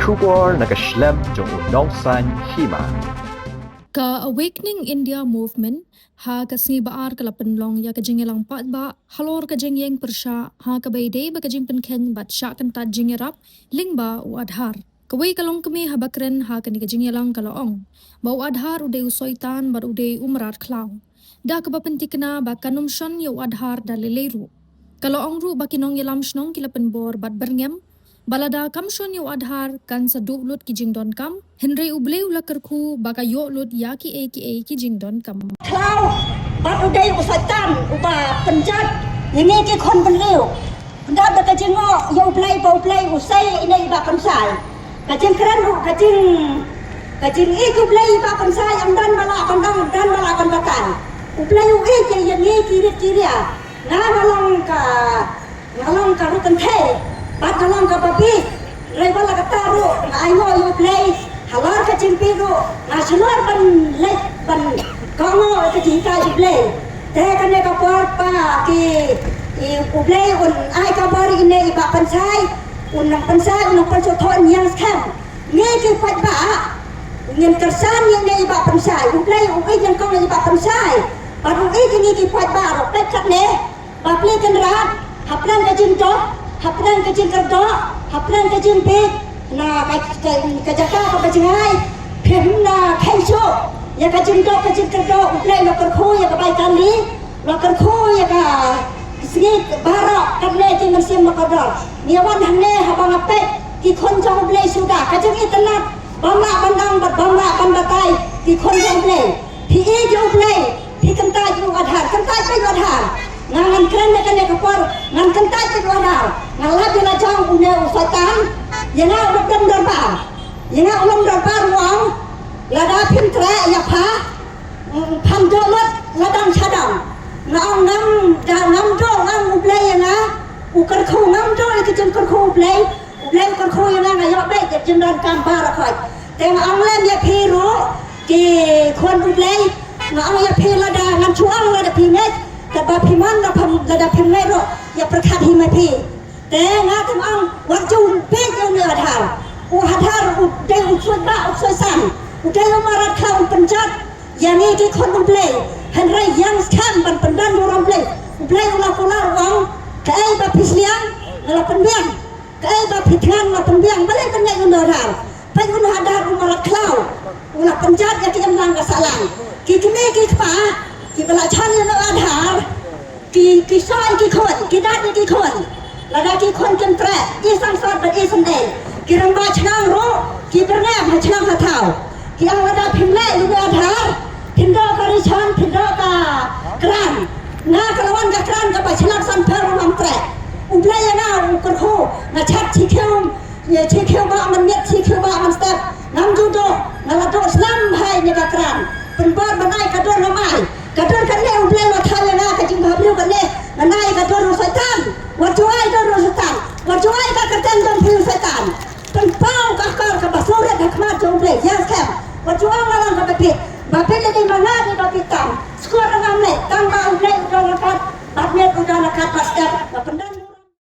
Shubor nakaslem jong unongsan hima. Ka Awakening India Movement ha kasni baar kala penlong ya kajing elang pat ba halor kajing yang persha ha kabaide ba kajing penken bat sya kan ta jingerap lingba u adhar kawai kalong kami habakren ha kani kajing elang kalaong ba u adhar ude usoitan bar ude umrat klaw da ka pentikna ba kanum shon ya u adhar daleleru kalaong ru ba kinong yelam shnong kila penbor bat berngem balada kamshon yu adhar kan saduk lut ki jingdon kam henry uble ula kerku baka yo lut ya ki ki jingdon kam klau bat udai usatan uba penjat ini ki kon benriu nda ba ka jingo yo play usai ini ba pensai ka jing kran ru ka jing ku play ba pensai amdan bala bandang dan bala kan bakan uplay u ki yang ni kiri ngalong ka rutan the bat dalam ka babi rebala ka taru ai ngo yo play halar ka chimpiru nasional ban lek ban kongo ka jinta yo play te kan ne ka pa ki u play un ai ka bari ne ba pansai un pansai un panso thon yang skam nge ki pat ba ngin kersan yang ne ba pansai u play u ai yang kong ne ba pansai ba u ai ki pat ba ro pet kat ne ba play kan rat haplan ka jinto hapran ka jing kerdo hapran ka jing pek na ka jaka ka bajingai phem na khaisho ya ka jing do ka jing kerdo uplai lo kar kho ya ka bai kan li lo kar kho ya ka sigi bara kan le jing man sim ka do ni wan han ne ha bang apet ki khon jong uplai suda ka jing italat bamla bandang bat bamla bandatai ki khon jong uplai thi e jo uplai thi kan ta ju adhar kan ta pe adhar ngan kren ne kan ka por ngan kan ta pe adhar ngalah bila jang punya usatan yana ulam darbar wang lada pintre ya pa pandolat ladang chadang ngam do ngam ublay na ukar khu ngam do ke jen kar khu ublay kar khu yana ngayo be ke jen dan kam bar khoi te ang len ya phiru ki khon ublay ngam ya phi lada ngam chuang lada pinget ka ba phiman na pham lada phimle ro ya prakhat hi mai phi te nga tam ang wat jun pe yo ne adhar u hadhar u de u soi ba u soi san u de marat khaw penjat yani ki khon u play han rai yang skam ban pendan rom play u play ula kolar wang kai ba pisliang la penbiang kai ba pithan la penbiang bale kan ne un adhar pe un hadhar u marat khaw ula penjat ya ki amlang ka salang ki kene ki pa ki bala chan ne adhar ki sai ki khon ki dat ki khon lada ki khon kan tre i sang sat ba i sam de ki rang ba chnang ro ki berne ha chnang ha thau ki ang lada phimle lu ba thar phindo ka ri chan phindo ka kran na kalawan ka kran ka ba chnang san phar ram tre uplay na u kar kho na chat chi kheu ba man net chi kheu ba man step nam ju do na la do slam hai ne ka kran pen ba banai ka do na mai ka do kan ne uplay wa thal na ka jing ba blu kan ne nanai ka do setan wajuai do setan wajuai ka kerten don phiu setan pen pau ka ka basore ka khma jong ble ya skam wajuai ngalang ka bepit bapet le mana ni bapitam skor ngam le tang ba uble do nakat bat net do nakat pas step